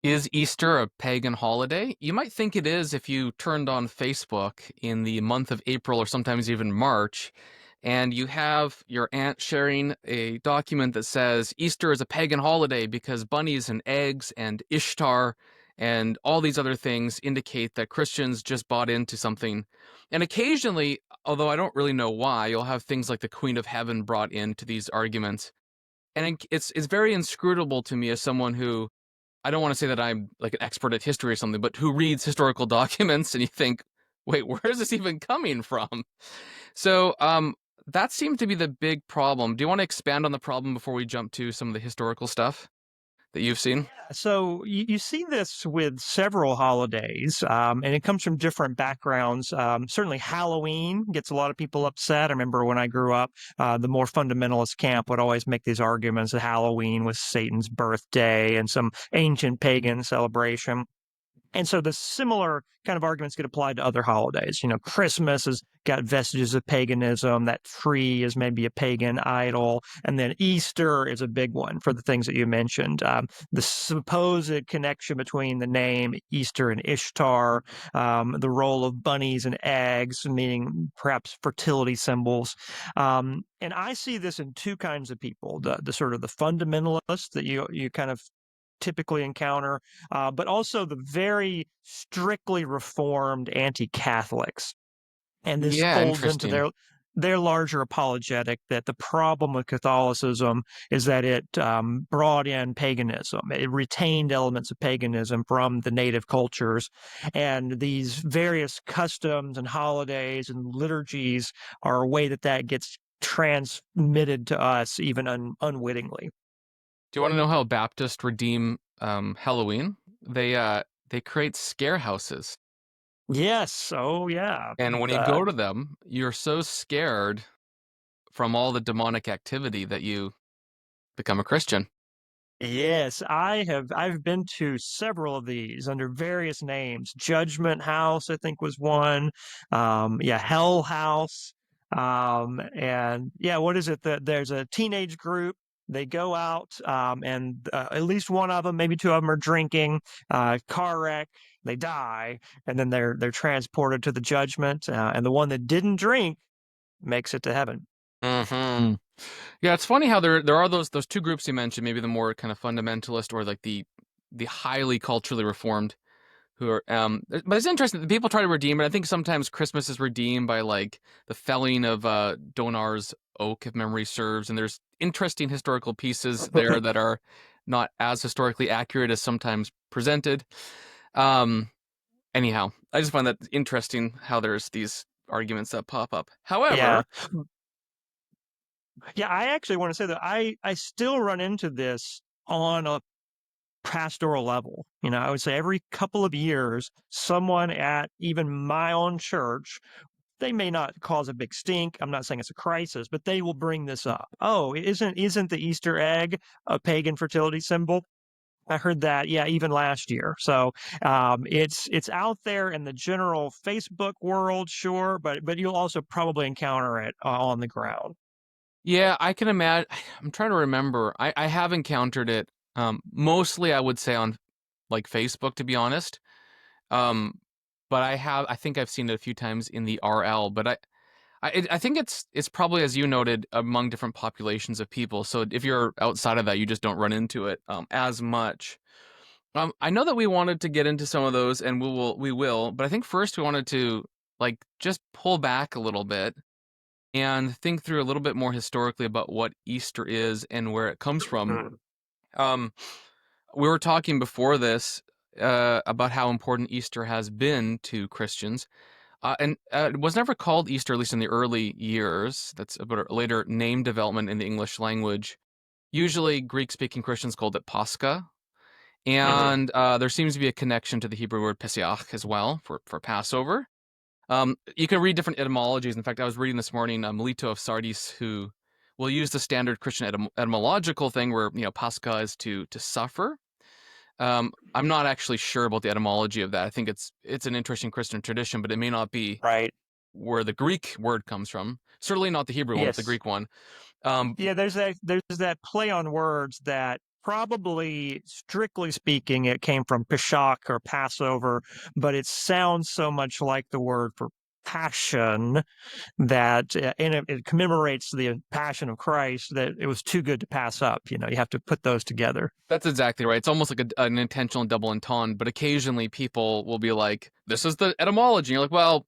Is Easter a pagan holiday? You might think it is if you turned on Facebook in the month of April or sometimes even March, and you have your aunt sharing a document that says Easter is a pagan holiday because bunnies and eggs and Ishtar and all these other things indicate that Christians just bought into something. And occasionally, although I don't really know why, you'll have things like the Queen of Heaven brought into these arguments. And it's very inscrutable to me as someone who, I don't want to say that I'm like an expert at history or something, but who reads historical documents and you think, wait, where is this even coming from? So, that seemed to be the big problem. Do you want to expand on the problem before we jump to some of the historical stuff that you've seen? So you see this with several holidays, and it comes from different backgrounds. Certainly, Halloween gets a lot of people upset. I remember when I grew up, the more fundamentalist camp would always make these arguments that Halloween was Satan's birthday and some ancient pagan celebration. And so the similar kind of arguments get applied to other holidays. You know, Christmas has got vestiges of paganism. That tree is maybe a pagan idol. And then Easter is a big one for the things that you mentioned. The supposed connection between the name Easter and Ishtar, the role of bunnies and eggs, meaning perhaps fertility symbols. And I see this in two kinds of people: the sort of the fundamentalists that you kind of typically encounter, but also the very strictly reformed anti-Catholics. And this Yeah, folds into interesting. their larger apologetic that the problem with Catholicism is that it brought in paganism. It retained elements of paganism from the native cultures. And these various customs and holidays and liturgies are a way that that gets transmitted to us even unwittingly. Do you want to know how Baptists redeem Halloween? They create scare houses. Yes. Oh, yeah. And when you The go to them, you're so scared from all the demonic activity that you become a Christian. Yes, I've been to several of these under various names. Judgment House, I think, was one. Yeah, Hell House. And yeah, what is it that there's a teenage group. They go out, and at least one of them, maybe two of them, are drinking. Car wreck. They die, and then they're transported to the judgment. And the one that didn't drink makes it to heaven. Hmm. Yeah, it's funny how there are those two groups you mentioned, maybe the more kind of fundamentalist or like the highly culturally reformed who are but it's interesting that people try to redeem it. I think sometimes Christmas is redeemed by like the felling of Donar's oak, if memory serves, and there's interesting historical pieces there that are not as historically accurate as sometimes presented. Um Anyhow, I just find that interesting how there's these arguments that pop up. Yeah. However, Yeah, I actually want to say that I still run into this on a pastoral level. You know, I would say every couple of years, someone at even my own church, they may not cause a big stink. I'm not saying it's a crisis, but they will bring this up. Oh, isn't the Easter egg a pagan fertility symbol? I heard that, yeah, even last year. So it's out there in the general Facebook world, sure, but you'll also probably encounter it on the ground. yeah, I can imagine. I'm trying to remember. I have encountered it. Mostly, I would say on like Facebook, to be honest. Um, but I think I've seen it a few times in the RL. But I think it's probably, as you noted, among different populations of people. So if you're outside of that, you just don't run into it as much. I know that we wanted to get into some of those, and we will. But I think first we wanted to like just pull back a little bit and think through a little bit more historically about what Easter is and where it comes from. Mm. Um, we were talking before this about how important Easter has been to Christians. And it was never called Easter, at least in the early years. That's about a later name development in the English language. Usually, Greek speaking Christians called it Pascha. Mhm. And there seems to be a connection to the Hebrew word Pesach as well for Passover. You can read different etymologies. In fact, I was reading this morning Melito of Sardis, who will use the standard Christian etymological thing where, Pascha is to suffer. I'm not actually sure about the etymology of that. I think it's an interesting Christian tradition, but it may not be Right. where the Greek word comes from. Certainly not the Hebrew one, but the Yes. Greek one. Um, Yeah, there's that play on words that Probably, strictly speaking, it came from Pesach or Passover, but it sounds so much like the word for passion that, and it commemorates the passion of Christ that it was too good to pass up. You have to put those together. That's exactly right. It's almost like an intentional double entendre, but occasionally people will be like, "This is the etymology." And you're like, "Well,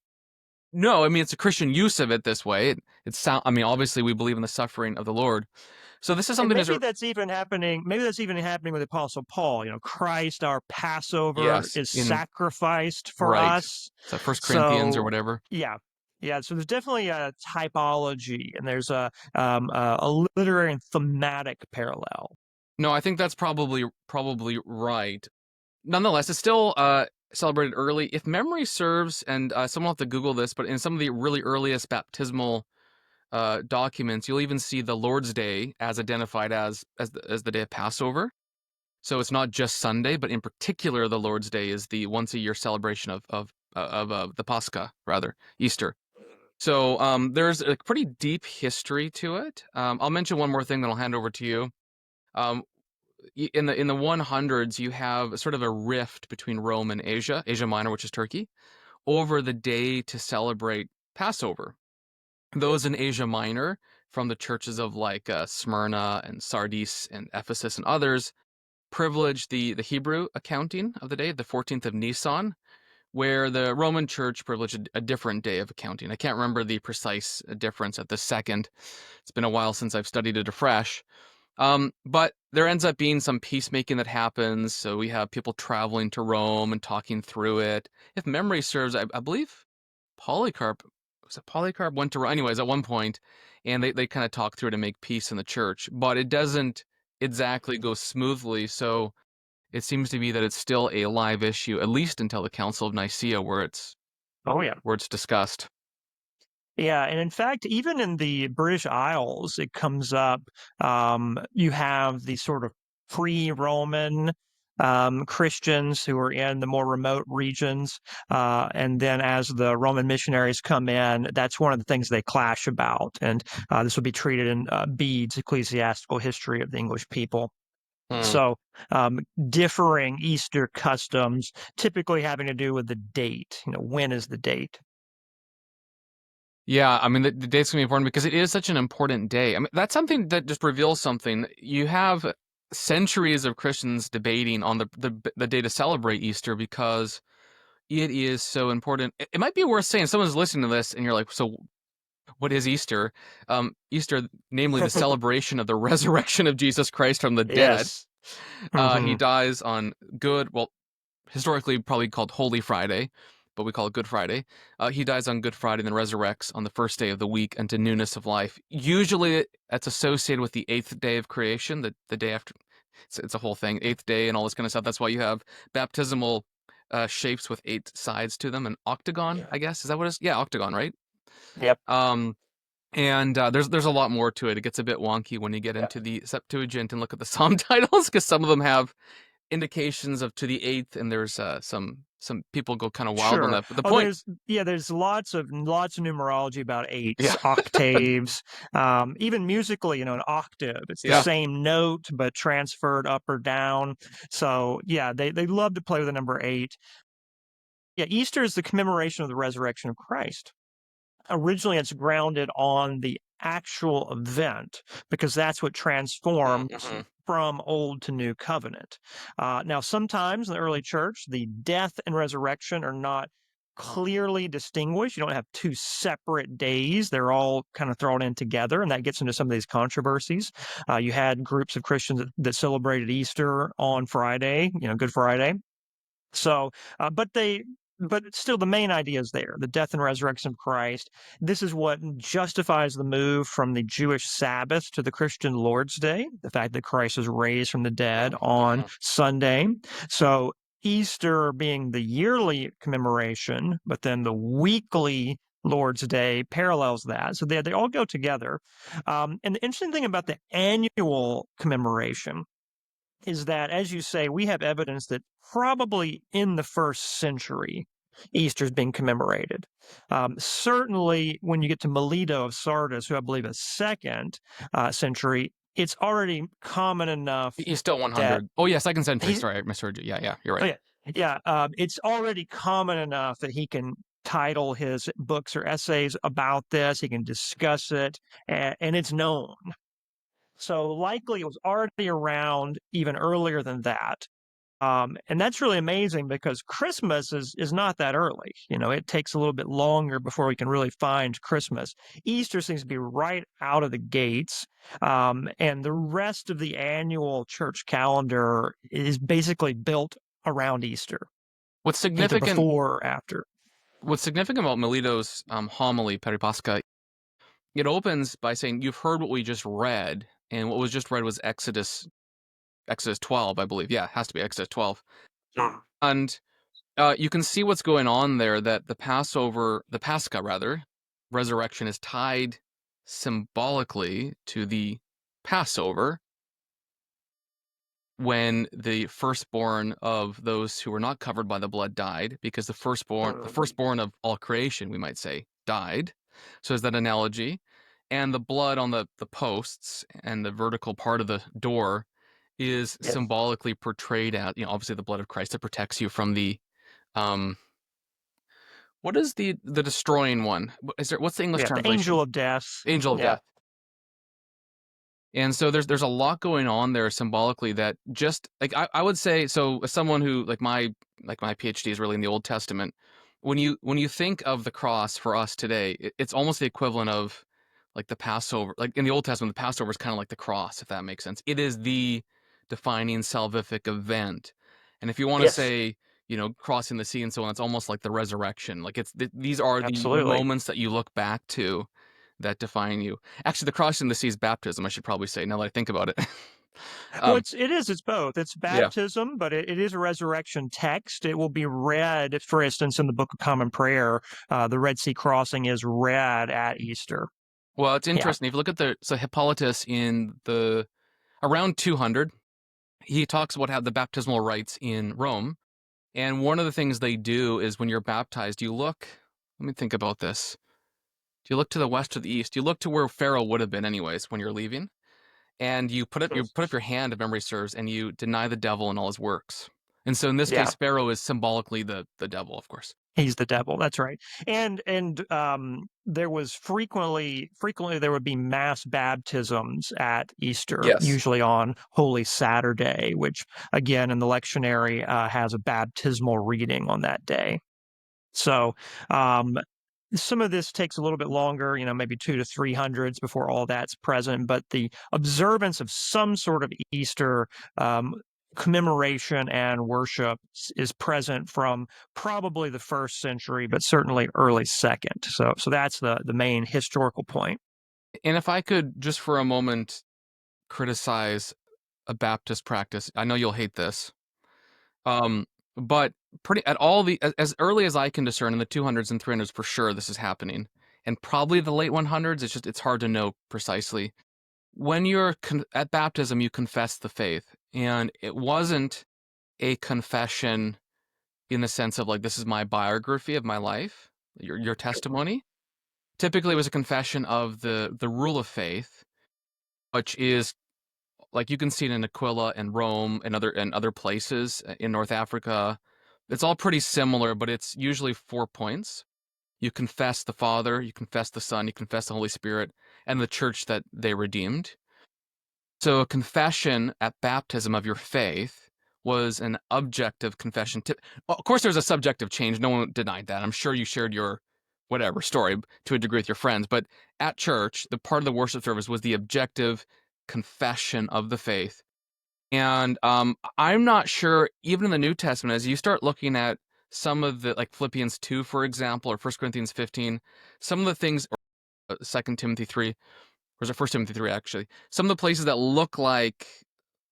no. I mean, it's a Christian use of it this way. It's sound. I mean, obviously, we believe in the suffering of the Lord. So this is And something as maybe a that's even happening. Maybe that's even happening with the Apostle Paul. Christ, our Passover, yes, is in sacrificed for right. us. Is that First Corinthians or So, whatever? yeah, yeah. So there's definitely a typology, and there's a literary and thematic parallel. No, I think that's probably right. Nonetheless, it's still celebrated early. If memory serves, and someone will have to Google this, but in some of the really earliest baptismal documents, you'll even see the Lord's Day as identified as the day of Passover. So it's not just Sunday, but in particular, the Lord's Day is the once a year celebration of the Pascha, rather Easter. So there's a pretty deep history to it. I'll mention one more thing, then I'll hand over to you. Um, in the 100s, you have sort of a rift between Rome and Asia Minor, which is Turkey, over the day to celebrate Passover. Those in Asia Minor, from the churches of like Smyrna and Sardis and Ephesus and others, privileged the Hebrew accounting of the day, the 14th of Nisan, where the Roman Church privileged a different day of accounting. I can't remember the precise difference at the second. It's been a while since I've studied it afresh. But there ends up being some peacemaking that happens. So we have people traveling to Rome and talking through it. If memory serves, I believe Polycarp Polycarp went to Rome, anyways, at one point, and they kind of talk through it to make peace in the church, but it doesn't exactly go smoothly. So it seems to be that it's still a live issue, at least until the Council of Nicaea, Oh yeah. where it's discussed. Yeah, and in fact, even in the British Isles, it comes up. You have the sort of pre-Roman Christians who are in the more remote regions, and then as the Roman missionaries come in, that's one of the things they clash about. And this will be treated in Bede's Ecclesiastical History of the English People. Hmm. So, differing Easter customs, typically having to do with the date. When is the date? Yeah, I mean the date's gonna be important because it is such an important day. I mean that's something that just reveals something. You have centuries of Christians debating on the day to celebrate Easter because it is so important. It might be worth saying someone's listening to this and you're like, so what is Easter? Easter, namely the celebration of the resurrection of Jesus Christ from the dead. Yes. He Hmm. dies on well, historically probably called Holy Friday, but we call it Good Friday. He dies on Good Friday and then resurrects on the first day of the week unto newness of life. Usually that's associated with the eighth day of creation, the day after. It's a whole thing, eighth day and all this kind of stuff. That's why you have baptismal shapes with eight sides to them, an octagon, I guess. Is that what it is? Yeah, octagon, right? Yep. Um, and there's a lot more to it. It gets a bit wonky when you get Yeah. into the Septuagint and look at the psalm titles because some of them have indications of to the eighth, and there's some people go kind of wild on Sure. that. But the Oh, point, there's lots of numerology about eights, yeah, octaves, even musically, an octave. It's the yeah, same note but transferred up or down. So yeah, they love to play with the number eight. Yeah, Easter is the commemoration of the resurrection of Christ. Originally, it's grounded on the actual event because that's what transforms mm-hmm. from old to new covenant. Now, sometimes in the early church, the death and resurrection are not clearly distinguished. You don't have two separate days. They're all kind of thrown in together, and that gets into some of these controversies. You had groups of Christians that celebrated Easter on Friday, Good Friday. So, but still, the main idea is there: the death and resurrection of Christ. This is what justifies the move from the Jewish Sabbath to the Christian Lord's Day. The fact that Christ was raised from the dead on Mm-hmm. Sunday. So, Easter being the yearly commemoration, but then the weekly Lord's Day parallels that. So they all go together. And the interesting thing about the annual commemoration is that, as you say, we have evidence that probably in the first century, Easter's being commemorated. Certainly, when you get to Melito of Sardis, who I believe is second century, it's already common enough He's still that 100. Oh, yeah, second century. he's Sorry, I misheard you. Yeah, yeah, you're oh right. yeah, yeah, it's already common enough that he can title his books or essays about this, he can discuss it, and it's known. So likely it was already around even earlier than that. And that's really amazing because Christmas is not that early. You know, it takes a little bit longer before we can really find Christmas. Easter seems to be right out of the gates, and the rest of the annual church calendar is basically built around Easter, What's either significant before or after. what's significant about Melito's homily, Peripasca, it opens by saying, "You've heard what we just read," and what was just read was Exodus 12, I believe. Yeah, it has to be Exodus 12. Mm. And you can see what's going on there. That the Passover, the Pascha rather, resurrection is tied symbolically to the Passover, when the firstborn of those who were not covered by the blood died, because the Mm. firstborn of all creation, we might say, died. So is that analogy? And the blood on the posts and the vertical part of the door is Yes. symbolically portrayed at, obviously the blood of Christ that protects you from the um what is the destroying one? What's the English Yeah, the translation? angel of death. Angel of Yeah. death. And so there's a lot going on there symbolically that just like I would say, so as someone who like my PhD is really in the Old Testament, when you think of the cross for us today, it's almost the equivalent of like the Passover. Like in the Old Testament, the Passover is kind of like the cross, if that makes sense. It is the defining salvific event. And if you want to Yes, say, crossing the sea and so on, it's almost like the resurrection. Like these are the absolutely. moments that you look back to that define you. Actually, the crossing the sea is baptism, I should probably say, now that I think about it. Well, um, it's both. It's yeah. baptism, but it is a resurrection text. It will be read, for instance, in the Book of Common Prayer. The Red Sea crossing is read at Easter. Well, it's Yeah. interesting. If you look at so Hippolytus in the around 200, he talks about how the baptismal rites in Rome. And one of the things they do is when you're baptized, let me think about this. Do you look to the west or the east? You look to where Pharaoh would have been anyways when you're leaving. And you put up your hand, if memory serves, and you deny the devil and all his works. And so in this Yeah. case, Pharaoh is symbolically the devil, of course. He's the devil. That's right. And there was frequently there would be mass baptisms at Easter, Yes. usually on Holy Saturday, which again in the lectionary has a baptismal reading on that day. So um, some of this takes a little bit longer, maybe 2 to 300s before all that's present, but the observance of some sort of Easter um, commemoration and worship is present from probably the first century, but certainly early second. So that's the main historical point. And if I could just for a moment criticize a Baptist practice, I know you'll hate this. Um, but pretty at all the as early as I can discern in the 200s and 300s for sure this is happening. And probably the late 100s, it's hard to know precisely. When you're at baptism, you confess the faith, and it wasn't a confession in the sense of like this is my biography of my life, your testimony. Typically, it was a confession of the rule of faith, which is like you can see it in Aquila and Rome and other places in North Africa. It's all pretty similar, but it's usually 4 points. You confess the Father, you confess the Son, you confess the Holy Spirit, and the church that they redeemed. So a confession at baptism of your faith was an objective confession. Well, of course, there's a subjective change. No one denied that. I'm sure you shared your whatever story to a degree with your friends. But at church, the part of the worship service was the objective confession of the faith. And I'm not sure, even in the New Testament, as you start looking at some of the, like Philippians 2, for example, or 1 Corinthians 15, some of the things, or 2 Timothy 3, or is it 1 Timothy 3, actually? Some of the places that look like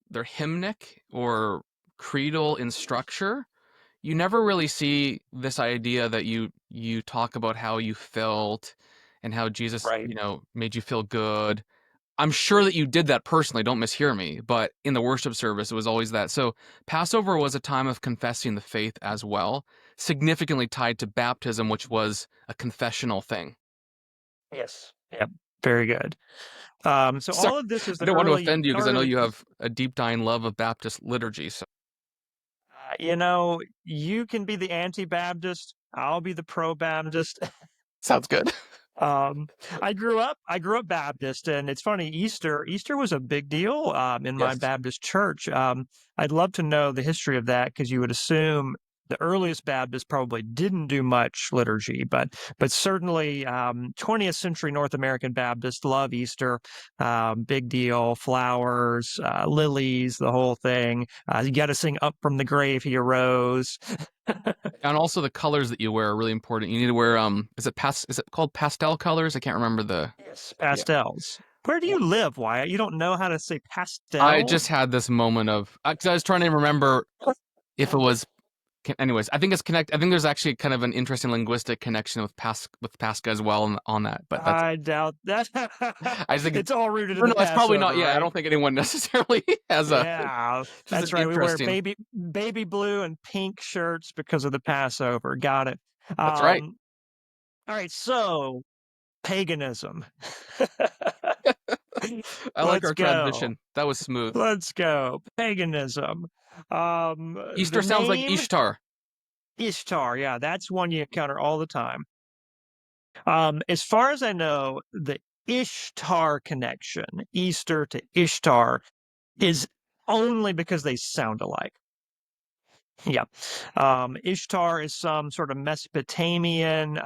they're hymnic or creedal in structure, you never really see this idea that you talk about how you felt and how Jesus, Right. made you feel good. I'm sure that you did that personally, don't mishear me, but in the worship service, it was always that. So Passover was a time of confessing the faith as well, significantly tied to baptism, which was a confessional thing. Yes. Yeah. Very good. So Sorry, all of this is I the don't want to early offend you because I start know of the you have a deep dying love of Baptist liturgy. So you can be the anti-Baptist, I'll be the pro-Baptist. sounds good. Um, I grew up Baptist, and it's funny, Easter was a big deal, in my Yes. Baptist church. I'd love to know the history of that because you would assume the earliest Baptists probably didn't do much liturgy, but certainly 20th century North American Baptists love Easter. Big deal, flowers, lilies, the whole thing. You got to sing "Up from the Grave He Arose." And also the colors that you wear are really important. You need to wear is it called pastel colors? I can't remember the Yes, yeah. pastels. Where do you live, Wyatt? You don't know how to say I just pastels? had this moment of because I was trying to remember if it was. Anyways, I think it's connect. I think there's actually kind of an interesting linguistic connection with Pascha as well on that. But that's I doubt that. I just think It's all rooted in no, the it's probably not. Passover, Yeah, I right? don't think anyone necessarily has a Yeah, just that's an right. We wear interesting. baby blue and pink shirts because of the Passover. Got it. That's right. Um, all right, so paganism. I like Let's our go. transition. That was smooth. Let's go. Paganism. The Easter sounds like name Ishtar. Ishtar. Yeah, that's one you encounter all the time. As far as I know, the Ishtar connection, Easter to Ishtar, is only because they sound alike. Yeah. Ishtar is some sort of Mesopotamian,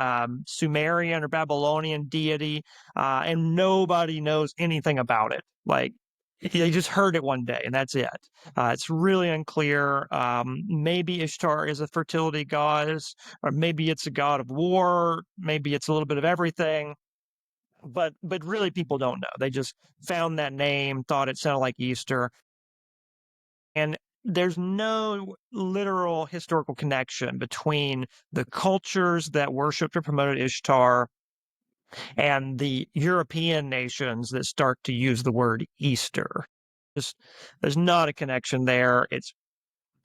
Sumerian, or Babylonian deity, and nobody knows anything about it. Like, they just heard it one day, and that's it. It's really unclear. Maybe Ishtar is a fertility goddess, or maybe it's a god of war. Maybe it's a little bit of everything. But really, people don't know. They just found that name, thought it sounded like Easter, and there's no literal historical connection between the cultures that worshipped or promoted Ishtar and the European nations that start to use the word Easter. Just, there's not a connection there. It's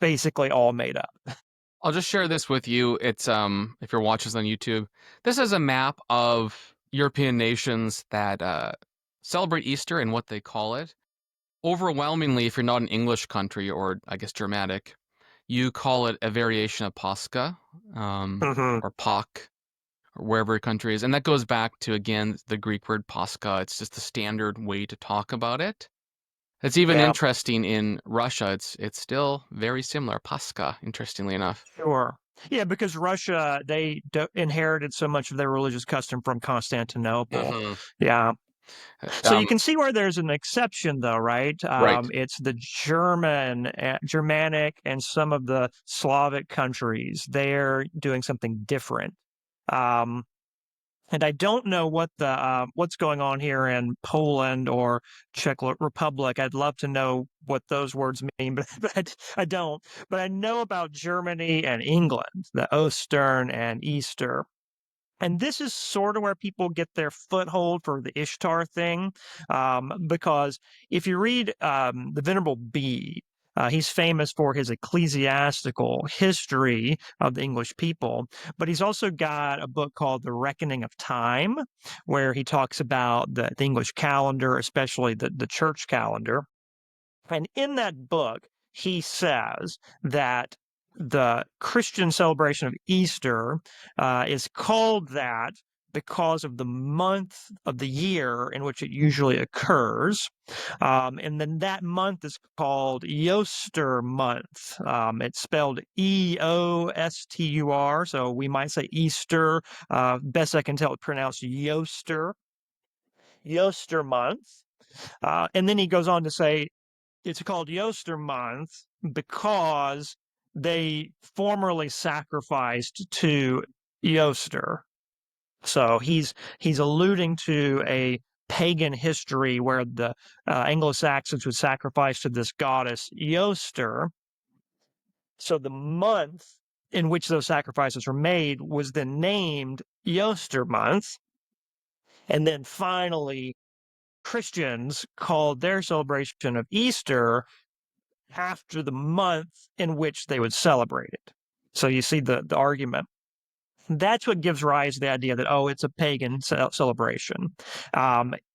basically all made up. I'll just share this with you. It's if you're watching this on YouTube, this is a map of European nations that celebrate Easter and what they call it. Overwhelmingly, if you're not an English country or I guess Germanic, you call it a variation of Pascha, Hmm. or Pak, or wherever your country is. And that goes back to, again, the Greek word Pascha. It's just the standard way to talk about it. It's even Yeah, interesting in Russia. It's still very similar, Pascha, interestingly enough. sure. Yeah, because Russia, they inherited so much of their religious custom from Constantinople. Hmm. Yeah. So you Um, can see where there's an exception, though, right? right. It's the Germanic, and some of the Slavic countries. They're doing something different. Um, and I don't know what's going on here in Poland or Czech Republic. I'd love to know what those words mean, but I don't. But I know about Germany and England, the Ostern and Easter. And this is sort of where people get their foothold for the Ishtar thing, because if you read the Venerable Bede, he's famous for his ecclesiastical history of the English people, but he's also got a book called The Reckoning of Time, where he talks about the English calendar, especially the church calendar. And in that book, he says that the Christian celebration of Easter is called that because of the month of the year in which it usually occurs. And then that month is called Eostur month. It's spelled Eostur, so we might say Easter. Best I can tell, it's pronounced Eostur. Eostur month. And then he goes on to say it's called Easter month because they formerly sacrificed to Easter. So he's alluding to a pagan history where the Anglo-Saxons would sacrifice to this goddess Easter. So the month in which those sacrifices were made was then named Easter month. And then finally, Christians called their celebration of Easter after the month in which they would celebrate it. So you see the argument. That's what gives rise to the idea that, oh, it's a pagan celebration.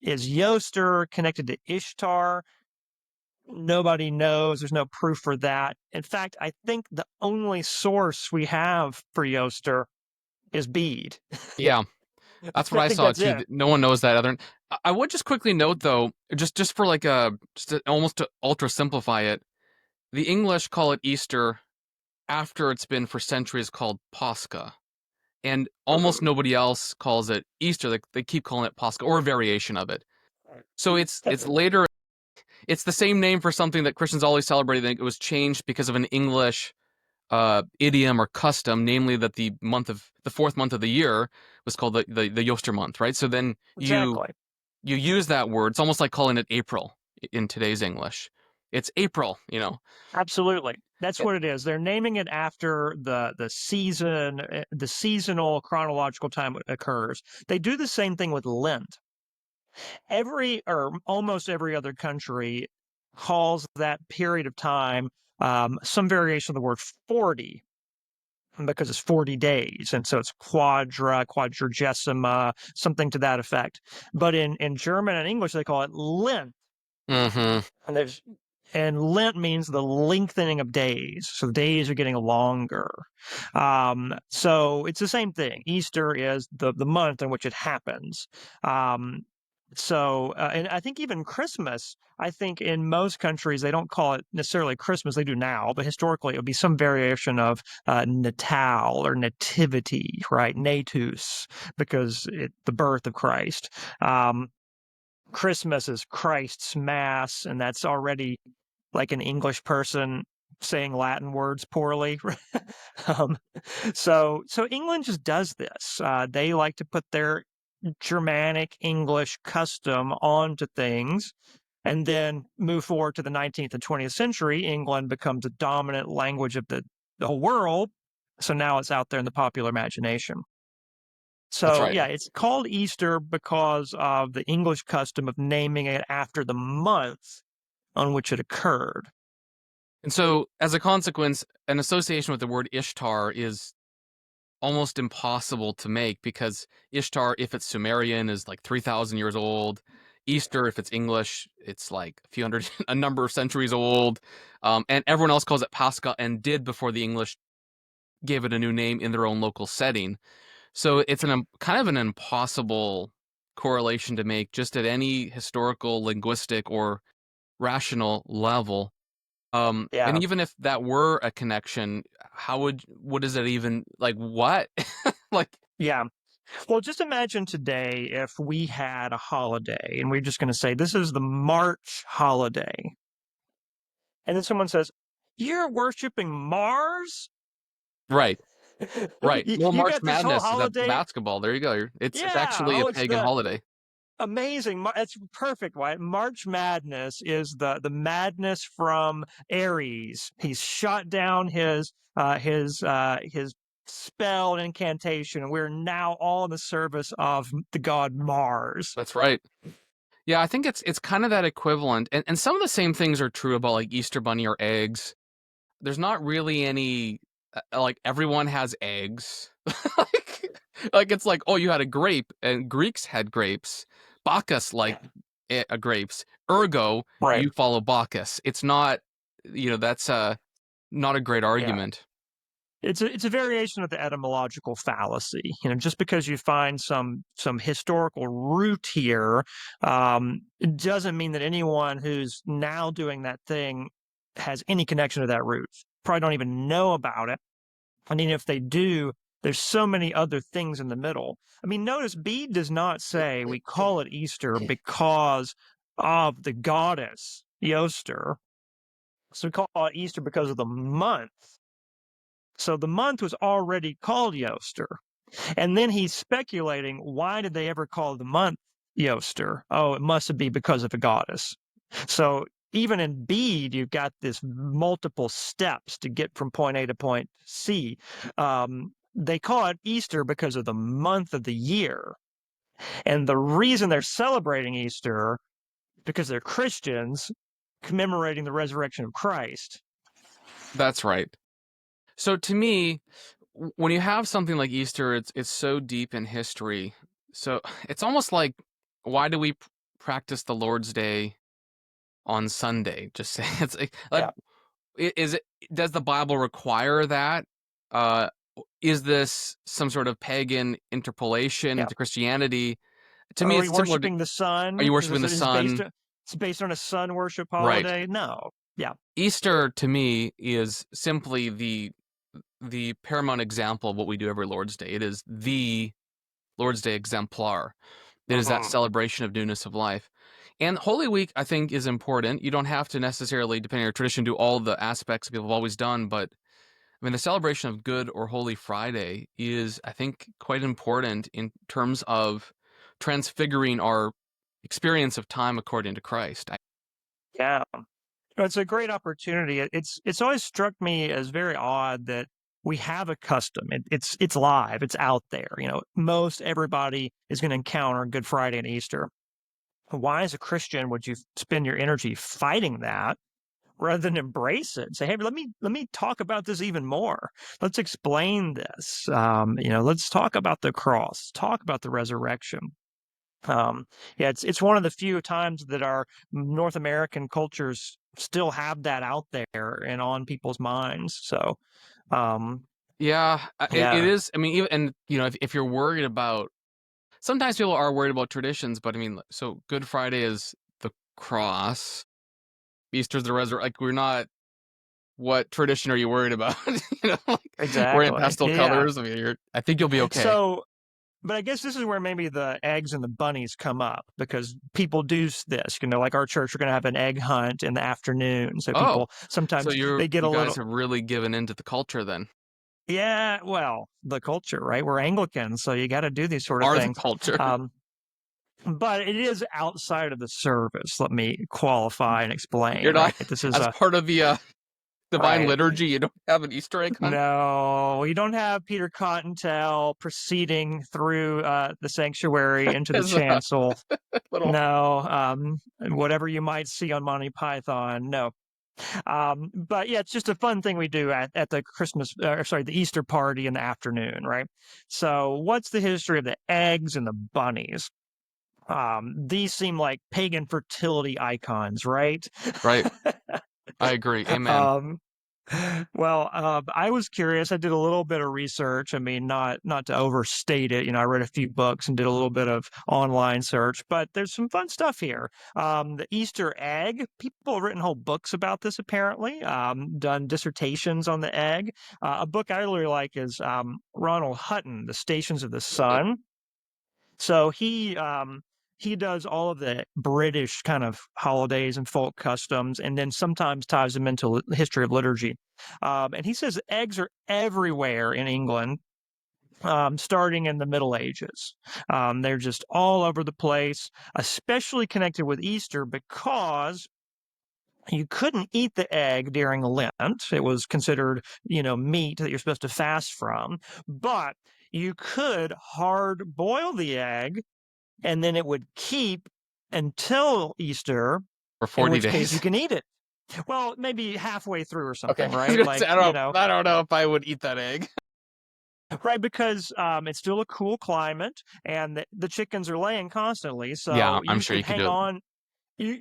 Is Easter connected to Ishtar? Nobody knows. There's no proof for that. In fact, I think the only source we have for Easter is Bede. Yeah, that's what I I think saw that's too. it. No one knows that other. I would just quickly note though, just for like a just to, almost to ultra simplify it, the English call it Easter after it's been for centuries called Pascha, and almost Mhm. nobody else calls it Easter. They keep calling it Pascha or a variation of it. So it's later. It's the same name for something that Christians always celebrated. I think it was changed because of an English idiom or custom, namely that the fourth month of the year was called the Yoster month, right? So then Exactly. you use that word. It's almost like calling it April in today's English. It's April, you know. Absolutely. That's what it is. They're naming it after the season, the seasonal chronological time it occurs. They do the same thing with Lent. Every or almost every other country calls that period of time some variation of the word 40 because it's 40 days. And so it's quadragesima, something to that effect. But in German and English, they call it Lent. Mm-hmm. And there's and Lent means the lengthening of days. So the days are getting longer. So it's the same thing. Easter is the month in which it happens. Um, and I think even Christmas, I think in most countries, they don't call it necessarily Christmas. They do now, but historically, it would be some variation of Natal or Nativity, right? Natus, because the birth of Christ. Um, Christmas is Christ's Mass, and that's already like an English person saying Latin words poorly. um, so England just does this. They like to put their Germanic English custom onto things and then move forward to the 19th and 20th century. England becomes the dominant language of the whole world. So now it's out there in the popular imagination. That's So right. yeah, it's called Easter because of the English custom of naming it after the month on which it occurred. And so, as a consequence, an association with the word Ishtar is almost impossible to make because Ishtar, if it's Sumerian, is like 3,000 years old. Easter, if it's English, it's like a few hundred, a number of centuries old. And everyone else calls it Pascha and did before the English gave it a new name in their own local setting. So it's kind of an impossible correlation to make just at any historical, linguistic, or rational level. And Yeah, even if that were a connection, what is it even like? What? Like, yeah. Well, just imagine today if we had a holiday and we're just going to say, this is the March holiday. And then someone says, you're worshiping Mars? right, right. you, Well, you March got this whole Madness is at holiday? basketball. There you go. It's Yeah. actually a Oh, it's pagan the holiday. amazing. It's perfect, right? March Madness is the madness from Ares. He's shot down his spell and incantation, and we're now all in the service of the god Mars. That's right. Yeah, I think it's kind of that equivalent, and some of the same things are true about like Easter bunny or eggs. There's not really any like everyone has eggs. like it's like, oh, you had a grape, and Greeks had grapes. Bacchus liked grapes. Ergo, Right. you follow Bacchus. It's not, that's not a great Yeah. argument. It's a variation of the etymological fallacy. Just because you find some historical root here, it doesn't mean that anyone who's now doing that thing has any connection to that root. Probably don't even know about it. I mean, if they do, there's so many other things in the middle. I mean, notice Bede does not say we call it Easter because of the goddess Easter. So we call it Easter because of the month. So the month was already called Easter. And then he's speculating, why did they ever call the month Easter? Oh, it must be because of a goddess. So even in Bede, you've got this multiple steps to get from point A to point C. They call it Easter because of the month of the year. And the reason they're celebrating Easter, because they're Christians commemorating the resurrection of Christ. That's right. So to me, when you have something like Easter, it's so deep in history. So it's almost like, why do we practice the Lord's Day on Sunday? Just say like Yeah, is it, does the Bible require that? Uh, is this some sort of pagan interpolation yeah. into Christianity? To me, Are we it's similar to, worshiping the are sun? you Is worshiping this the is based sun? it's based on a sun worship Right. holiday? No. Yeah. Easter to me is simply the paramount example of what we do every Lord's Day. It is the Lord's Day exemplar. It is that Mhm. celebration of newness of life. And Holy Week, I think, is important. You don't have to necessarily, depending on your tradition, do all the aspects people have always done. But I mean, the celebration of Good or Holy Friday is, I think, quite important in terms of transfiguring our experience of time according to Christ. Yeah. It's a great opportunity. It's always struck me as very odd that we have a custom. It's live. It's out there. Most everybody is going to encounter Good Friday and Easter. Why, as a Christian, would you spend your energy fighting that rather than embrace it? Say, hey, let me talk about this even more. Let's explain this. Let's talk about the cross. Talk about the resurrection. Um, yeah, it's one of the few times that our North American cultures still have that out there and on people's minds. So, um, Yeah, it yeah, is. I mean, even, and if you're worried about, sometimes people are worried about traditions, but I mean, so Good Friday is the cross, Easter's the resurrection. Like, we're not. What tradition are you worried about? Like wearing exactly. pastel Yeah. colors. I mean, I think you'll be okay. So, but I guess this is where maybe the eggs and the bunnies come up because people do this. Like our church, we're going to have an egg hunt in the afternoon. So Oh, people so sometimes they get a you guys little, have really given into the culture then. yeah, well, the culture, right? We're Anglicans, so you got to do these sort of Are the things. culture. Um, But it is outside of the service. Let me qualify and explain, You're not, right? This is as a part of the divine right. liturgy. You don't have an Easter egg hunt. No, we don't have Peter Cottontail proceeding through the sanctuary into the As chancel. a little. No, whatever you might see on Monty Python. No. But yeah, it's just a fun thing we do at the the Easter party in the afternoon, right? So, what's the history of the eggs and the bunnies? These seem like pagan fertility icons, right? Right. I agree. Amen. um, well, I was curious. I did a little bit of research. I mean, not to overstate it. I read a few books and did a little bit of online search, but there's some fun stuff here. The Easter egg. People have written whole books about this. Apparently, done dissertations on the egg. A book I really like is Ronald Hutton, "The Stations of the Sun." So he does all of the British kind of holidays and folk customs, and then sometimes ties them into the history of liturgy. And he says eggs are everywhere in England, starting in the Middle Ages. They're just all over the place, especially connected with Easter because you couldn't eat the egg during Lent. It was considered, meat that you're supposed to fast from, but you could hard boil the egg and then it would keep until Easter, For in 40 which case you days. can eat it. Well, maybe halfway through or Okay. something, I was right? gonna say, Like, I don't know if I would eat that egg. right, because it's still a cool climate and the chickens are laying constantly, Yeah, so I'm you sure could you could hang do it. on.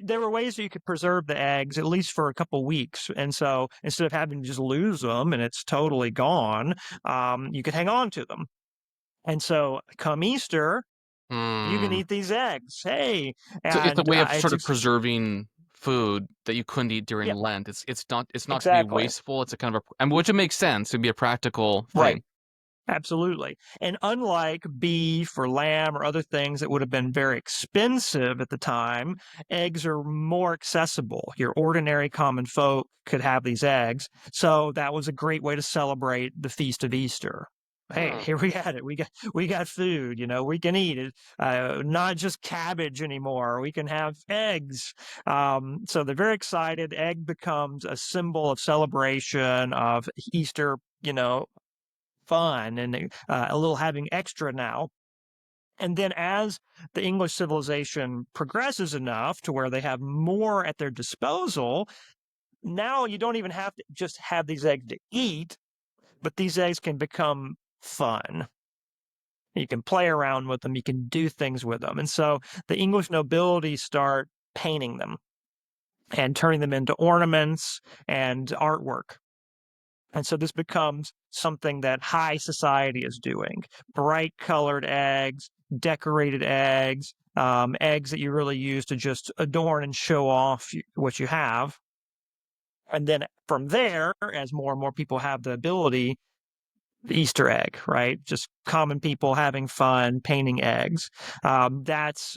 There were ways that you could preserve the eggs at least for a couple weeks, and so instead of having to just lose them and it's totally gone, you could hang on to them. And so come Easter, you can Hmm. eat these eggs. Hey, So it's a and way of sort it's of preserving food that you couldn't eat during yeah, Lent. It's not to be exactly. wasteful. It's a kind of a, I mean, which it makes sense. It'd be a practical Right. thing. Absolutely. And unlike beef or lamb or other things that would have been very expensive at the time, eggs are more accessible. Your ordinary common folk could have these eggs. So that was a great way to celebrate the feast of Easter. Hey, Hmm. here we had it. We got food, we can eat it. Not just cabbage anymore. We can have eggs. So they're very excited. Egg becomes a symbol of celebration of Easter, fun and a little having extra now. And then as the English civilization progresses enough to where they have more at their disposal, now you don't even have to just have these eggs to eat. but these eggs can become fun. You can play around with them, you can do things with them. And so the English nobility start painting them and turning them into ornaments and artwork. And so this becomes something that high society is doing. Bright colored eggs, decorated eggs, eggs that you really use to just adorn and show off what you have. And then from there, as more and more people have the ability, the Easter egg, right? Just common people having fun painting eggs. That's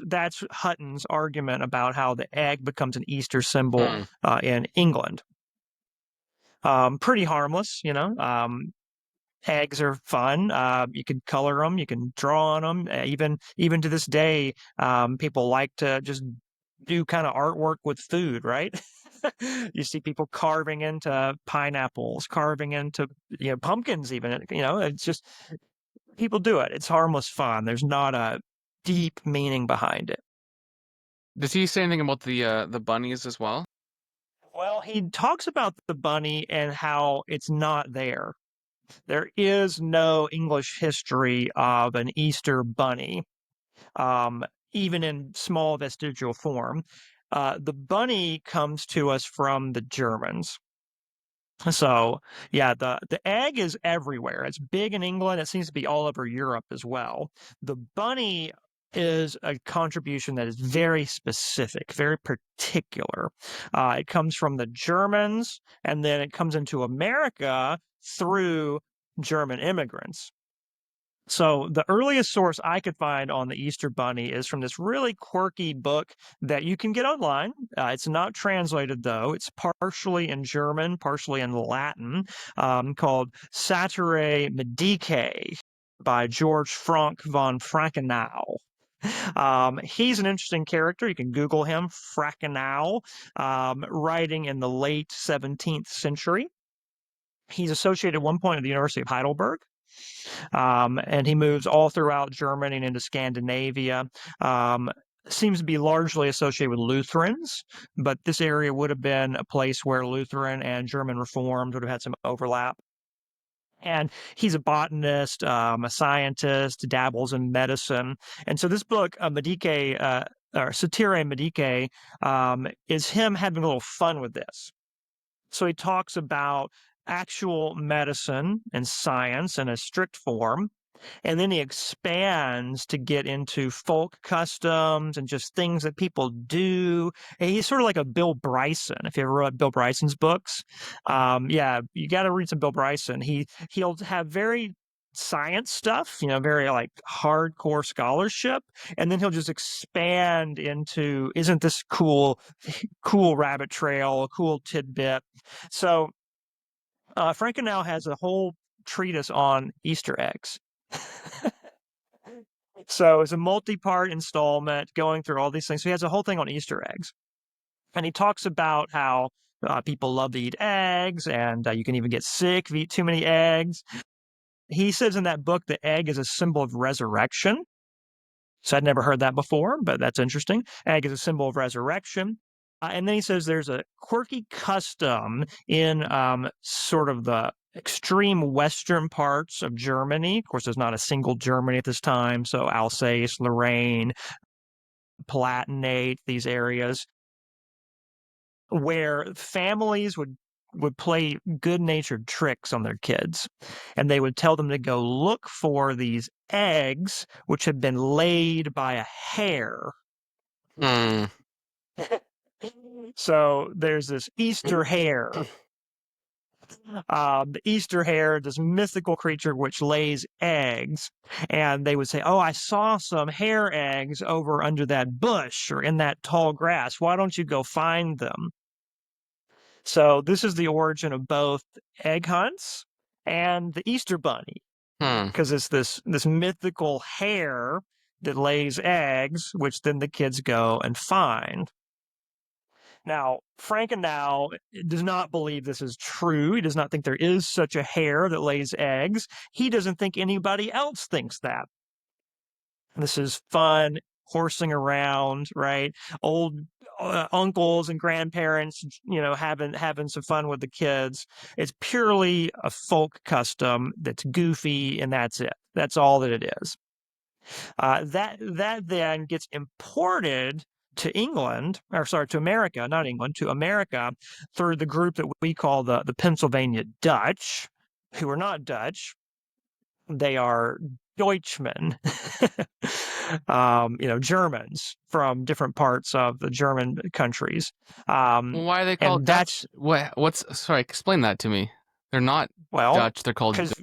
Hutton's argument about how the egg becomes an Easter symbol Hmm. in England. Pretty harmless, eggs are fun. You can color them, you can draw on them. Even to this day, people like to just do kind of artwork with food, right? You see people carving into pineapples, carving into pumpkins, even. It's just people do it. It's harmless fun. There's not a deep meaning behind it. Does he say anything about the bunnies as well? Well, he talks about the bunny and how it's not there. There is no English history of an Easter bunny, um, even in small vestigial form. The bunny comes to us from the Germans. So, yeah, the egg is everywhere. It's big in England. It seems to be all over Europe as well. The bunny is a contribution that is very specific, very particular. It comes from the Germans, and then it comes into America through German immigrants. So the earliest source I could find on the Easter Bunny is from this really quirky book that you can get online. It's not translated though; it's partially in German, partially in Latin, called Satire Medicae by George Frank von Frankenau. He's an interesting character. You can Google him, Frankenau, writing in the late 17th century. He's associated at one point at the University of Heidelberg. And he moves all throughout Germany and into Scandinavia. Um, Seems to be largely associated with Lutherans, but this area would have been a place where Lutheran and German Reformed would have had some overlap. And he's a botanist, a scientist, dabbles in medicine. And so this book, Medicae, or Satire Medicae, is him having a little fun with this. So he talks about actual medicine and science in a strict form, and then he expands to get into folk customs and just things that people do. And he's sort of like a Bill Bryson. If you ever read Bill Bryson's books, yeah, you got to read some Bill Bryson. He'll have very science stuff, very like hardcore scholarship, and then he'll just expand into, isn't this cool, cool rabbit trail, a cool tidbit. So Frankenau has a whole treatise on Easter eggs. So it's a multi-part installment going through all these things. So he has a whole thing on Easter eggs. And he talks about how people love to eat eggs, and you can even get sick if you eat too many eggs. He says in that book the egg is a symbol of resurrection. So I'd never heard that before, but that's interesting. Egg is a symbol of resurrection. And then he says there's a quirky custom in sort of the extreme western parts of Germany. Of course, there's not a single Germany at this time. So Alsace, Lorraine, Palatinate, these areas where families would play good-natured tricks on their kids, and they would tell them to go look for these eggs which had been laid by a hare. Hmm. So there's this Easter hare. The Easter hare, this mythical creature which lays eggs, and they would say, "Oh, I saw some hare eggs over under that bush or in that tall grass. Why don't you go find them?" So this is the origin of both egg hunts and the Easter bunny, Hmm. because it's this mythical hare that lays eggs, which then the kids go and find. Now, Frankenau does not believe this is true. He does not think there is such a hare that lays eggs. He doesn't think anybody else thinks that. This is fun, horsing around, right? Old uncles and grandparents, having some fun with the kids. It's purely a folk custom that's goofy, and that's it. That's all that it is. That then gets imported to England, or sorry, to America, not England, to America, through the group that we call the Pennsylvania Dutch, who are not Dutch. They are Deutschmen, Germans from different parts of the German countries. Why are they called And Dutch? that's, What's sorry, explain that to me. They're not well, Dutch, they're called because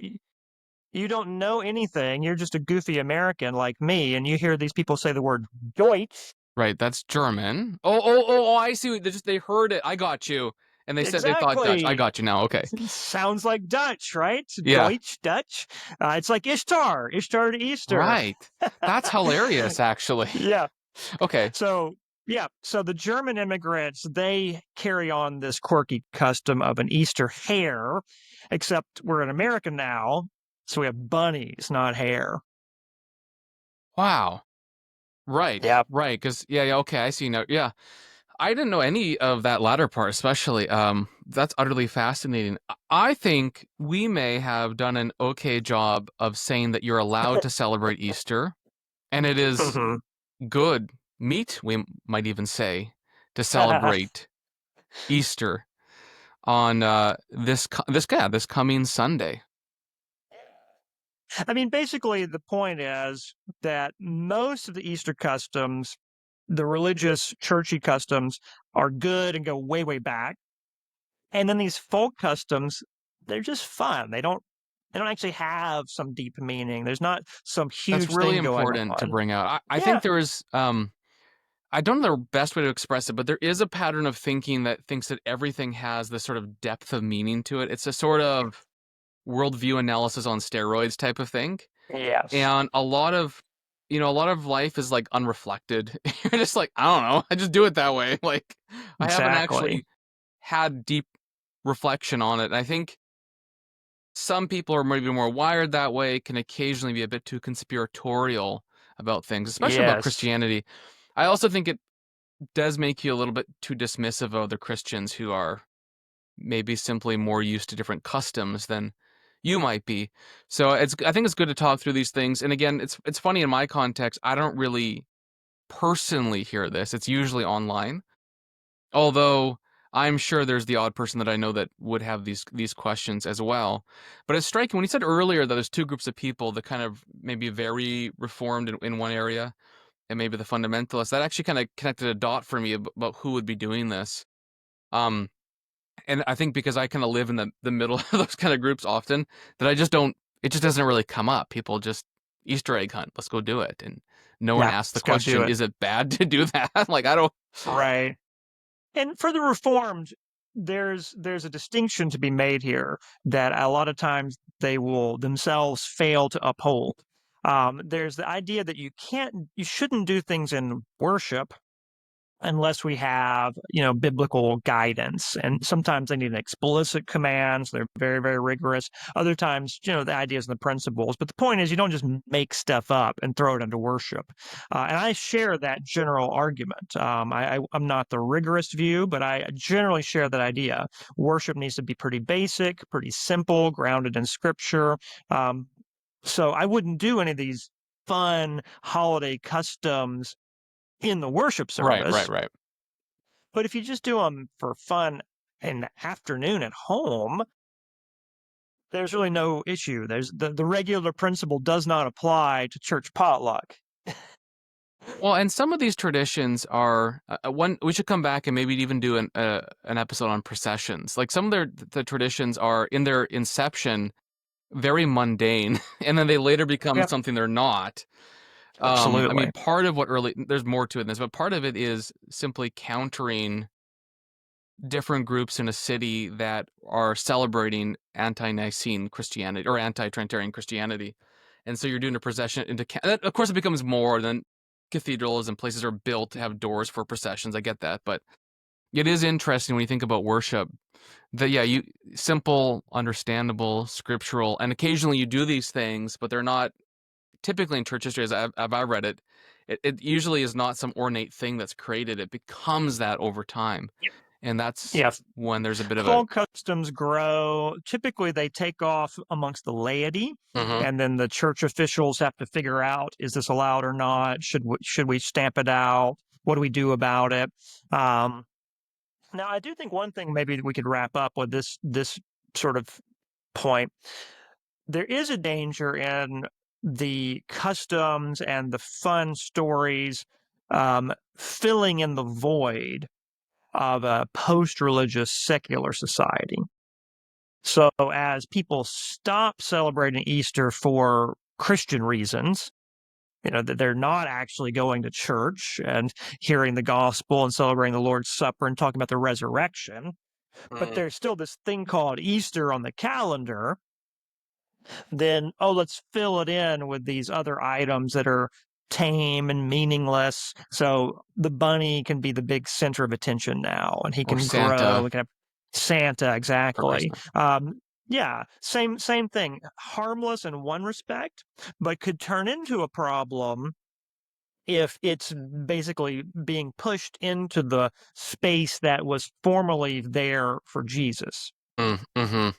you don't know anything. You're just a goofy American like me, and you hear these people say the word Deutsch. right, that's German. Oh, I see. They heard it. I got you. And they said they thought Dutch. I Exactly. got you now. Okay. Sounds like Dutch, right? Yeah. Deutsch, Dutch. It's like Ishtar, Ishtar to Easter. Right. That's hilarious, actually. Yeah. Okay. So, yeah. So the German immigrants, they carry on this quirky custom of an Easter hare, except we're in America now. So we have bunnies, not hare. Wow. Right. Yep. Right. Because yeah. Okay. I see now. Yeah. I didn't know any of that latter part, especially. That's utterly fascinating. I think we may have done an okay job of saying that you're allowed to celebrate Easter, and it is Mhm. good meat, we might even say, to celebrate Easter on this coming Sunday. I mean, basically, the point is that most of the Easter customs, the religious, churchy customs, are good and go way, way back. And then these folk customs, they're just fun. They don't actually have some deep meaning. There's not some That's huge really thing going important to on. bring out. I Yeah, think there is I don't know the best way to express it, but there is a pattern of thinking that thinks that everything has this sort of depth of meaning to it. It's a sort of worldview analysis on steroids type of thing. yes, And a lot of life is like unreflected. You're just like, I don't know, I just do it that way. Like, I haven't exactly. actually had deep reflection on it. And I think some people are maybe more wired that way, can occasionally be a bit too conspiratorial about things, especially about Yes, Christianity. I also think it does make you a little bit too dismissive of other Christians who are maybe simply more used to different customs than you might be. So I think it's good to talk through these things. And again, it's funny in my context, I don't really personally hear this. It's usually online. Although I'm sure there's the odd person that I know that would have these questions as well. But it's striking when you said earlier that there's two groups of people that kind of maybe very reformed in one area and maybe the fundamentalists. That actually kind of connected a dot for me about who would be doing this. Um, and I think because I kind of live in the middle of those kind of groups often, that I just don't. It just doesn't really come up. People just Easter egg hunt. Let's go do it, and no one yeah, asks the let's go do question: it. Is it bad to do that? Like I don't. Right. And for the reformed, there's a distinction to be made here that a lot of times they will themselves fail to uphold. There's the idea that you shouldn't do things in worship unless we have, biblical guidance. And sometimes they need explicit commands. They're very, very rigorous. Other times, the ideas and the principles. But the point is, you don't just make stuff up and throw it into worship. And I share that general argument. I'm not the rigorous view, but I generally share that idea. Worship needs to be pretty basic, pretty simple, grounded in scripture. So I wouldn't do any of these fun holiday customs in the worship Right, right, service. right. But if you just do them for fun in the afternoon at home, there's really no issue. There's the regular principle does not apply to church potluck. Well, and some of these traditions are one. We should come back and maybe even do an episode on processions. Like some of the traditions are in their inception very mundane, and then they later become Yep. something they're not. I mean, Absolutely. part of what early there's more to it than this, but part of it is simply countering different groups in a city that are celebrating anti-Nicene Christianity or anti-Trinitarian Christianity, and so you're doing a procession into. Of course, it becomes more than cathedrals and places are built to have doors for processions. I get that, but it is interesting when you think about worship that yeah, you simple, understandable, scriptural, and occasionally you do these things, but they're not typically in church history as I've read it. It usually is not some ornate thing that's created. It becomes that over time. And that's Yes. when there's a bit of a Fall customs grow. Typically, they take off amongst the laity, Mhm. and then the church officials have to figure out, is this allowed or not? Should we stamp it out? What do we do about it? Um, Now, I do think one thing maybe we could wrap up with this sort of point. There is a danger in the customs and the fun stories filling in the void of a post-religious secular society. So as people stop celebrating Easter for Christian reasons, that they're not actually going to church and hearing the gospel and celebrating the Lord's Supper and talking about the resurrection, but Mhm. there's still this thing called Easter on the calendar, then, oh, let's fill it in with these other items that are tame and meaningless. So the bunny can be the big center of attention now, and he Or can grow. Santa We can have Santa, for exactly. Christmas. Yeah, same thing. Harmless in one respect, but could turn into a problem if it's basically being pushed into the space that was formerly there for Jesus. Mhm.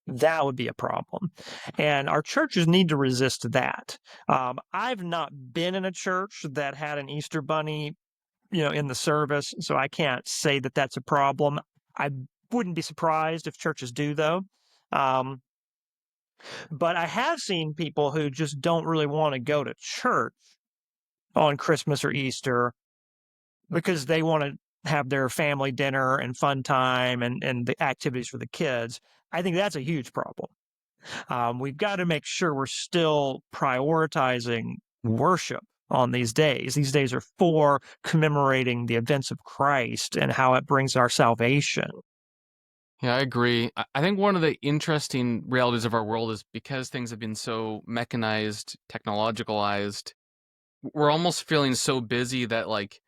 That would be a problem. And our churches need to resist that. I've not been in a church that had an Easter bunny, in the service, so I can't say that that's a problem. I wouldn't be surprised if churches do, though. Um, but I have seen people who just don't really want to go to church on Christmas or Easter because they want to have their family dinner and fun time and the activities for the kids. I think that's a huge problem. We've got to make sure we're still prioritizing worship on these days. These days are for commemorating the events of Christ and how it brings our salvation. Yeah, I agree. I think one of the interesting realities of our world is because things have been so mechanized, technologicalized, we're almost feeling so busy that like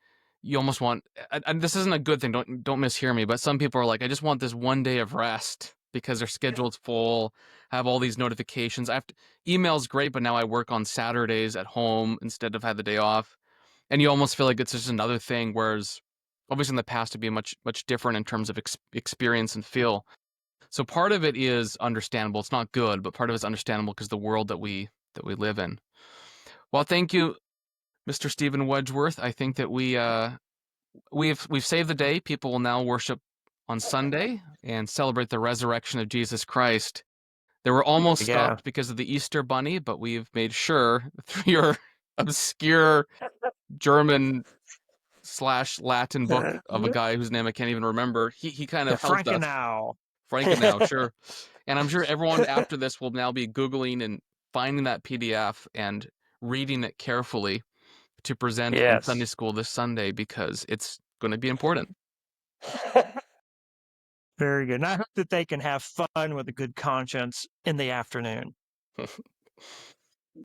you almost want and this isn't a good thing, don't mishear me, but some people are like, I just want this one day of rest because their schedule's full, have all these notifications. I have to, email's great, but now I work on Saturdays at home instead of had the day off. And you almost feel like it's just another thing, whereas obviously in the past it'd be much different in terms of experience and feel. So part of it is understandable. It's not good, but part of it's understandable because the world that we live in. Well, thank you, Mr. Stephen Wedgeworth. I think that we've saved the day. People will now worship on Sunday and celebrate the resurrection of Jesus Christ. They were almost Yeah. stopped because of the Easter bunny, but we've made sure through your obscure German slash Latin book of a guy whose name I can't even remember. He kind The of helped us. Frankenau. Frankenau, sure. And I'm sure everyone after this will now be Googling and finding that PDF and reading it carefully to present in Sunday Yes. school this Sunday because it's going to be important. Very good. And I hope that they can have fun with a good conscience in the afternoon.